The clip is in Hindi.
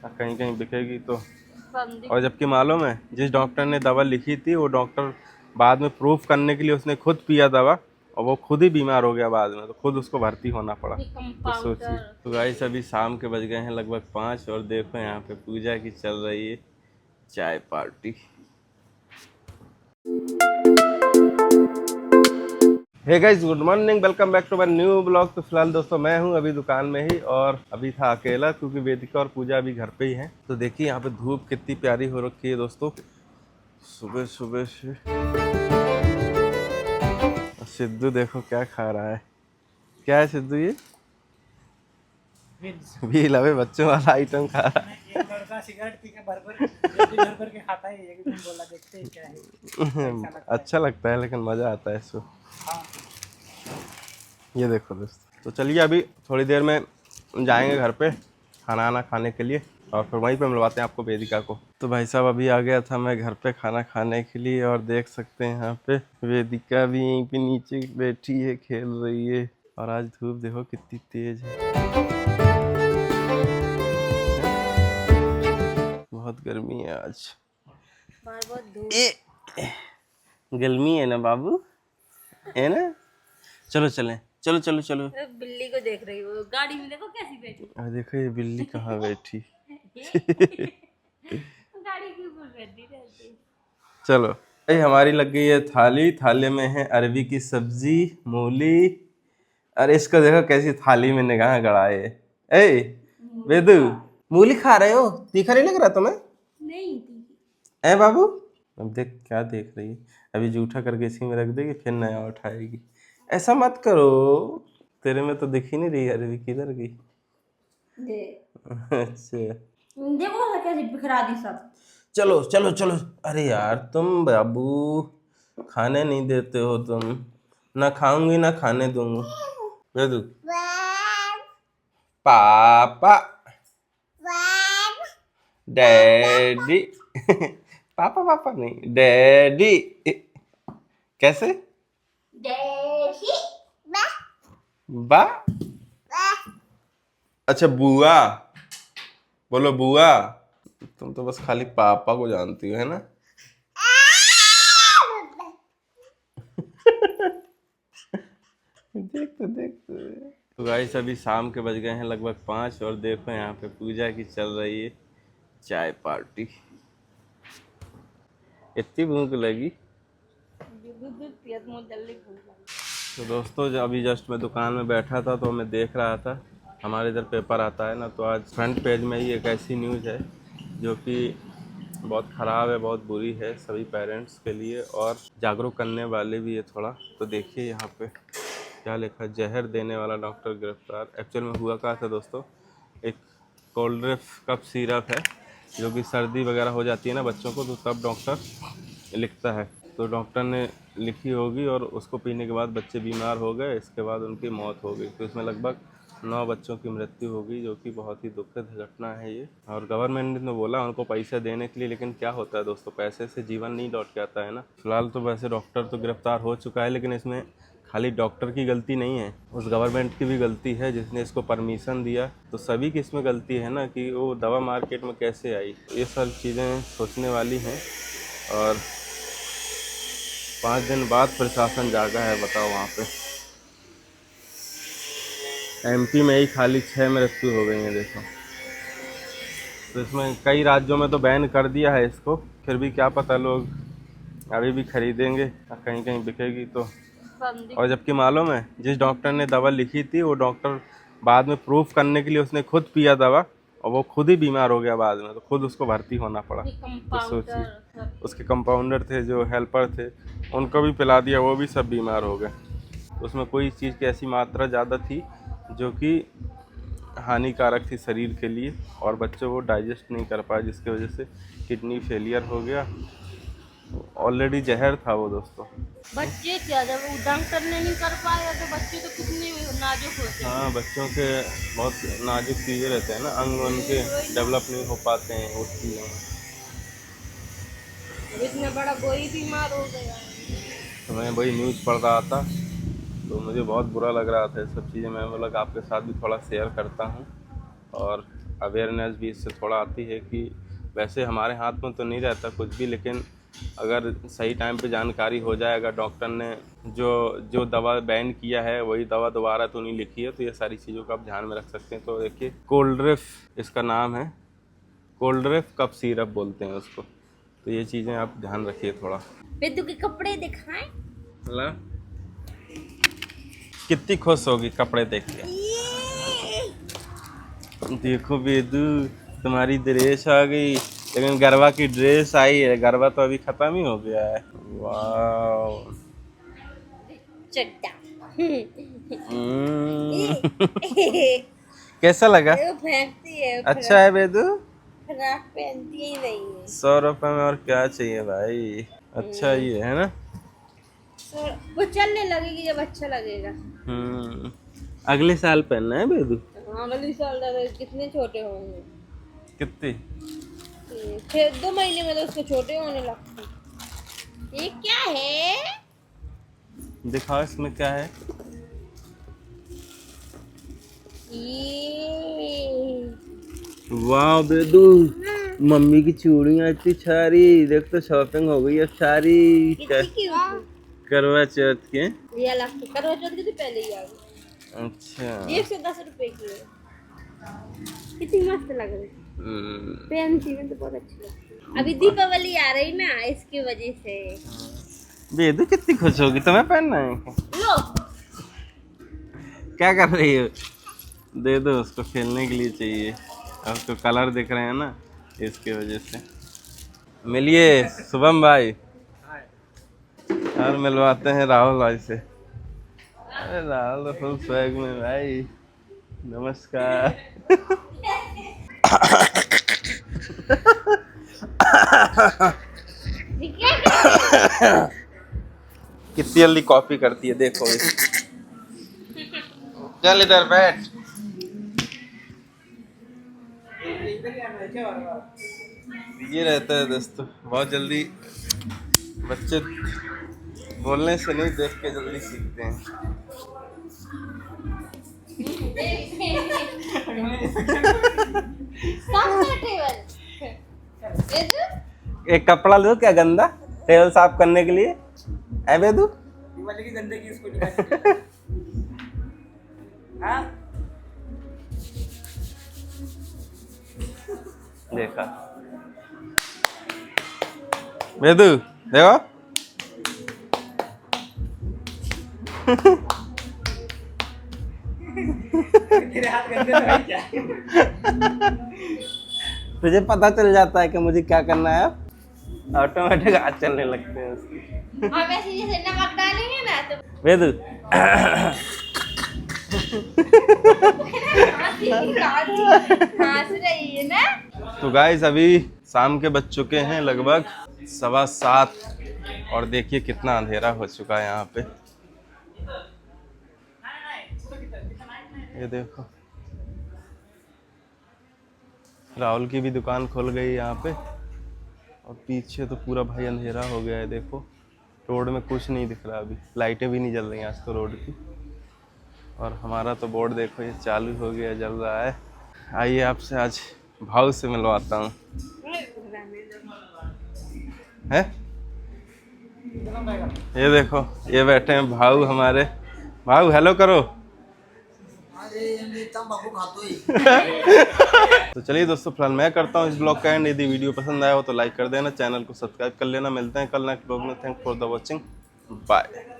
कहीं कहीं बिकेगी तो। और जबकि मालूम है जिस डॉक्टर ने दवा लिखी थी वो डॉक्टर बाद में प्रूफ करने के लिए उसने खुद पिया दवा और वो खुद ही बीमार हो गया बाद में, तो खुद उसको भर्ती होना पड़ा। तो सोचिए। तो गाइस अभी शाम के बज गए हैं लगभग 5 और देखो यहाँ पे पूजा की चल रही है चाय party. Hey guys good morning, welcome back to my new blog. तो फिलहाल दोस्तों मैं हूँ अभी दुकान में ही और अभी था अकेला क्योंकि वेदिका और पूजा अभी घर पे ही हैं। तो देखिए यहाँ पे धूप कितनी प्यारी हो रखी है दोस्तों सुबह सुबह से। और सिद्धू देखो क्या खा रहा है। क्या है सिद्धू ये? व्हील। अबे बच्चों वाला आइटम खा रहा है। एक लड़का सिगरेट पी के भर के खाता है, ये भी तुम बोला देखते हैं क्या है। अच्छा लगता है लेकिन मज़ा आता है इसको। हाँ। ये देखो दोस्त, तो चलिए अभी थोड़ी देर में जाएंगे घर पे खाना आना खाने के लिए और फिर वहीं पे मिलवाते हैं आपको वेदिका को। तो भाई साहब अभी आ गया था मैं घर पे खाना खाने के लिए और देख सकते हैं यहाँ पे वेदिका भी यहीं पे नीचे बैठी है, खेल रही है। और आज धूप देखो कितनी तेज है, बहुत गर्मी है आज। गर्मी है ना बाबू, है ना। चलो चलें, चलो चलो चलो। बिल्ली को देख रही हो गाड़ी में, देखो कैसी बैठी। देखो ये बिल्ली कहाँ बैठी। गाड़ी के ऊपर बैठी रहती। चलो भाई हमारी लग गई है थाली। थाली में है अरबी की सब्जी, मूली। अरे इसको देखो कैसी थाली में निगाह गड़ाए। ए वेदू, मूली खा रहे हो? तीखा नहीं लग रहा तुम्हें? नहीं ए बाबू, अब देख क्या देख रही है। अभी जूठा करके इसी में रख देगी फिर नया उठाएगी। ऐसा मत करो, तेरे में तो दिख ही नहीं रही अरबी, किधर गई? अच्छा देखो कैसे बिखरा दी सब। चलो चलो चलो। अरे यार तुम बाबू खाने नहीं देते हो तुम। ना खाऊंगी ना खाने दूंगी। वेदू पापा डैडी। पापा पापा नहीं डैडी। कैसे? बा। अच्छा बुआ बोलो, बुआ। तुम तो बस खाली पापा को जानती हो, है ना। देखते तो गाइस अभी शाम के बज गए हैं लगभग 5 और देखो यहाँ पे पूजा की चल रही है चाय पार्टी। इतनी भूख लगी। तो दोस्तों जब अभी जस्ट मैं दुकान में बैठा था तो मैं देख रहा था हमारे इधर पेपर आता है ना, तो आज फ्रंट पेज में ही एक ऐसी न्यूज़ है जो कि बहुत ख़राब है, बहुत बुरी है सभी पेरेंट्स के लिए और जागरूक करने वाले भी है थोड़ा। तो देखिए यहाँ पे क्या लिखा, जहर देने वाला डॉक्टर गिरफ्तार। एक्चुअल में हुआ क्या था दोस्तों, एक कोल्ड ड्रिंक कप सिरप है जो कि सर्दी वगैरह हो जाती है ना बच्चों को, तो तब डॉक्टर लिखता है। तो डॉक्टर ने लिखी होगी और उसको पीने के बाद बच्चे बीमार हो गए, इसके बाद उनकी मौत हो गई। तो इसमें लगभग 9 बच्चों की मृत्यु हो गई, जो कि बहुत ही दुखद घटना है ये। और गवर्नमेंट ने बोला उनको पैसे देने के लिए, लेकिन क्या होता है दोस्तों, पैसे से जीवन नहीं लौट के आता है ना। फिलहाल तो वैसे डॉक्टर तो गिरफ्तार हो चुका है, लेकिन इसमें खाली डॉक्टर की गलती नहीं है, उस गवर्नमेंट की भी गलती है जिसने इसको परमिशन दिया। तो सभी की इसमें गलती है ना कि वो दवा मार्केट में कैसे आई। ये सब चीज़ें सोचने वाली हैं। और 5 दिन बाद प्रशासन जागा है, बताओ वहाँ पे। एमपी में ही खाली 6 मृत्यु हो गई हैं देखो। तो इसमें कई राज्यों में तो बैन कर दिया है इसको, फिर भी क्या पता लोग अभी भी खरीदेंगे, कहीं कहीं बिकेगी तो। और जबकि मालूम है जिस डॉक्टर ने दवा लिखी थी वो डॉक्टर बाद में प्रूफ करने के लिए उसने खुद पिया दवा और वो खुद ही बीमार हो गया बाद में, तो खुद उसको भर्ती होना पड़ा। तो सोचिए उसके कंपाउंडर थे जो हेल्पर थे उनको भी पिला दिया, वो भी सब बीमार हो गए। उसमें कोई चीज़ की ऐसी मात्रा ज़्यादा थी जो कि हानिकारक थी शरीर के लिए और बच्चों को डाइजेस्ट नहीं कर पाए, जिसकी वजह से किडनी फेलियर हो गया। ऑलरेडी जहर था वो दोस्तों। बच्चे क्या, जब वो डॉक्टर नहीं कर पाया तो बच्चे तो कितने नाजुक होते हैं। हाँ बच्चों के बहुत नाजुक चीज़ें रहते हैं ना, अंग उनके डेवलप नहीं हो पाते हैं उस चीज़ों में। इतना बड़ा कोई बीमार हो गया। तो मैं वही न्यूज़ पढ़ रहा था तो मुझे बहुत बुरा लग रहा था ये सब चीज़ें। मैं बोला आपके साथ भी थोड़ा शेयर करता हूँ और अवेयरनेस भी इससे थोड़ा आती है कि वैसे हमारे हाथ में तो नहीं रहता कुछ भी, लेकिन अगर सही टाइम पे जानकारी हो जाए, अगर डॉक्टर ने जो दवा बैन किया है वही दवा दोबारा तो नहीं लिखी है, तो ये सारी चीज़ों का आप ध्यान में रख सकते हैं। तो देखिए कोल्ड्रिफ इसका नाम है, कोल्ड्रिफ कफ सिरप बोलते हैं उसको। तो ये चीज़ें आप ध्यान रखिए थोड़ा। बेदू के कपड़े दिखाएं। ला कितनी खुश होगी कपड़े देख के। देखो बेदू तुम्हारी ड्रेस आ गई, लेकिन गरबा की ड्रेस आई है, गरबा तो अभी खत्म ही हो गया है। वाह चड्डा। कैसा लगा? वो फेंकती है। अच्छा है बेदू? फ्रॉक पहनती ही नहीं है। 100 रुपए में और क्या चाहिए भाई। अच्छा ये है ना, वो चलने लगेगी जब अच्छा लगेगा। अगले साल पहनना है बेदू। हाँ अगले साल कितने छोटे होंगे? कितने? 2 महीने में तो उसको छोटे होने लगते। ये क्या है? दिखाओ इसमें क्या है। ये वाह बेदू मम्मी की चूड़ियाँ इतनी सारी, देख तो शॉपिंग हो गई है सारी। करवा चौथ के ये अलग से करवा चौथ के तो पहले ही आ गई। अच्छा 110 रुपए की है। कितनी मस्त लग रही है। पहनती में तो बहुत अच्छी लगती है। अभी दीपावली आ रही ना, इसकी वजह से। बेदू कितनी खुश होगी, तुम्हें पहनना है? लो क्या कर रही हो? दे दो उसको, खेलने के लिए चाहिए। उसको कलर दिख रहे हैं ना, इसकी वजह से। मिलिए शुभम भाई और मिलवाते हैं राहुल भाई से। अरे राहुल तो फुल स्वैग में भाई। नमस्कार। कितनी जल्दी कॉपी करती है देखो। चल इधर बैठ। ये रहता है दोस्तों, बहुत जल्दी बच्चे बोलने से नहीं देख के जल्दी सीखते हैं। एक कपड़ा लो क्या गंदा टेबल साफ करने के लिए है बेदू? की गंदगी इसको निकाल। हाँ देखा बेदू देखो। तेरे हाथ गंदे तो है क्या? तुझे पता चल जाता है कि मुझे क्या करना है, ऑटोमेटिक हाथ चलने लगते हैं उसके। और वैसे जैसे नमक डालेंगे ना तो बेदू हंस रही है ना। तो गाइस अभी शाम के बज चुके हैं लगभग 7:15 और देखिए कितना अंधेरा हो चुका है यहाँ पे। ये देखो राहुल की भी दुकान खुल गई यहाँ पे, और पीछे तो पूरा भाई अंधेरा हो गया है। देखो रोड में कुछ नहीं दिख रहा, अभी लाइटें भी नहीं जल रही आज तो रोड की। और हमारा तो बोर्ड देखो ये चालू हो गया, जल रहा है। आइए आपसे आज भाव से मिलवाता हूँ। है ये देखो, ये बैठे हैं भाऊ हमारे। भाऊ हेलो करो। तो चलिए दोस्तों फिलहाल मैं करता हूँ इस ब्लॉग का एंड। यदि वीडियो पसंद आया हो तो लाइक कर देना, चैनल को सब्सक्राइब कर लेना। मिलते हैं कल नेक्स्ट ब्लॉग में। Thanks for the watching, bye.